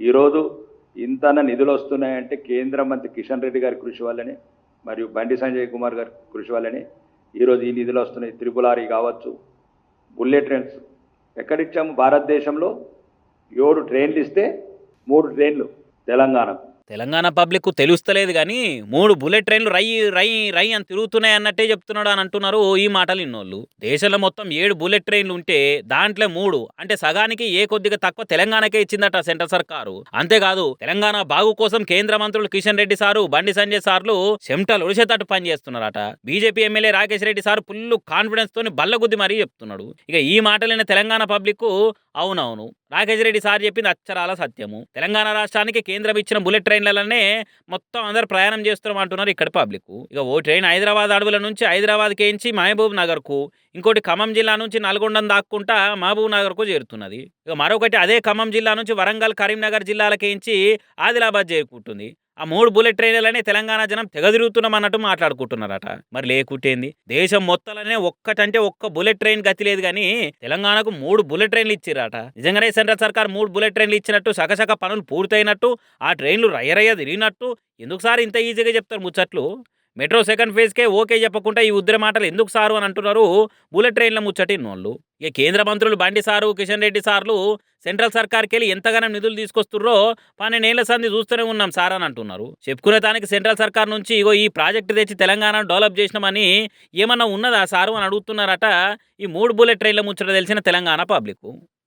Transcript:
ఈరోజు ఇంతన నిధులు వస్తున్నాయంటే కేంద్ర మంత్రి కిషన్ రెడ్డి గారి కృషి వల్లనే, మరియు బండి సంజయ్ కుమార్ గారి కృషి వల్లనే ఈరోజు ఈ నిధులు వస్తున్నాయి. త్రిపులారి కావచ్చు, బుల్లెట్ ట్రైన్స్ ఎక్కడిచ్చాము? భారతదేశంలో 7 ట్రైన్లు ఇస్తే 3 ట్రైన్లు తెలంగాణ పబ్లిక్ తెలుస్తలేదు కానీ 3 బుల్లెట్ ట్రైన్లు రై రై రై అని తిరుగుతున్నాయి అన్నట్టే చెప్తున్నాడు అని అంటున్నారు ఈ మాటలు ఇన్నోళ్ళు. దేశంలో మొత్తం 7 బుల్లెట్ ట్రైన్లు ఉంటే దాంట్లో 3 అంటే సగానికి కొద్దిగా తక్కువ తెలంగాణకే ఇచ్చిందట సెంట్రల్ సర్కారు. అంతేకాదు తెలంగాణ బాగు కోసం కేంద్ర మంత్రులు కిషన్ రెడ్డి సారు, బండి సంజయ్ సార్లు చెమటలు ఒడిసేటట్టు పనిచేస్తున్నారట. BJP MLA Rakesh Reddy sir full confidence తోని బల్లగుద్ది మరీ చెప్తున్నాడు. ఇక ఈ మాటలైన తెలంగాణ పబ్లిక్ అవునవును రాకేష్ రెడ్డి సార్ చెప్పింది అచ్చరాల సత్యము. తెలంగాణ రాష్ట్రానికి కేంద్రం ఇచ్చిన బుల్లెట్ ట్రైన్లనే మొత్తం అందరు ప్రయాణం చేస్తున్నాం అంటున్నారు ఇక్కడ పబ్లిక్. ఇక ఓ ట్రైన్ హైదరాబాద్ అడవుల నుంచి హైదరాబాద్కి ఎంచి మహబూబ్ నగర్కు, ఇంకోటి ఖమ్మం జిల్లా నుంచి నల్గొండను దాక్కుంటా మహబూబ్ నగర్కు చేరుతున్నది. ఇక మరొకటి అదే ఖమ్మం జిల్లా నుంచి వరంగల్, కరీంనగర్ జిల్లాలకేంచి ఆదిలాబాద్ చేరుకుంటుంది. ఆ 3 బుల్లెట్ ట్రైన్లనే తెలంగాణ జనం తెగదిరుగుతున్నాం అన్నట్టు మాట్లాడుకుంటున్నారట. మరి లేకుంటేంది, దేశం మొత్తంలోనే ఒక్కటంటే ఒక్క బుల్లెట్ ట్రైన్ గతి లేదు కానీ తెలంగాణకు 3 బుల్లెట్ ట్రైన్లు ఇచ్చిరాట. నిజంగానే సెంట్రల్ సర్కార్ 3 బుల్లెట్ ట్రైన్లు ఇచ్చినట్టు, సకసక పనులు పూర్తయినట్టు, ఆ ట్రైన్లు రయ్యరయ్య తిరిగినట్టు ఎందుకు సార్ ఇంత ఈజీగా చెప్తారు ముచ్చట్లు? మెట్రో సెకండ్ ఫేజ్కే ఓకే చెప్పకుండా ఈ ఉద్ర మాటలు ఎందుకు సారు అని అంటున్నారు బుల్లెట్ ట్రైన్ల ముచ్చటిన్నోళ్ళు. ఇక కేంద్ర మంత్రులు బండి సారు, కిషన్ రెడ్డి సార్లు సెంట్రల్ సర్కార్కి వెళ్ళి ఎంతగానో నిధులు తీసుకొస్తుర్రో 12 సంది చూస్తూనే ఉన్నాం సార్ అని అంటున్నారు. చెప్పుకునే దానికి సెంట్రల్ సర్కార్ నుంచి ఇగో ఈ ప్రాజెక్టు తెచ్చి తెలంగాణను డెవలప్ చేసినామని ఏమన్నా ఉన్నదా సారు అని అడుగుతున్నారట ఈ 3 బుల్లెట్ ట్రైన్ల ముచ్చట తెలిసిన తెలంగాణ పబ్లిక్.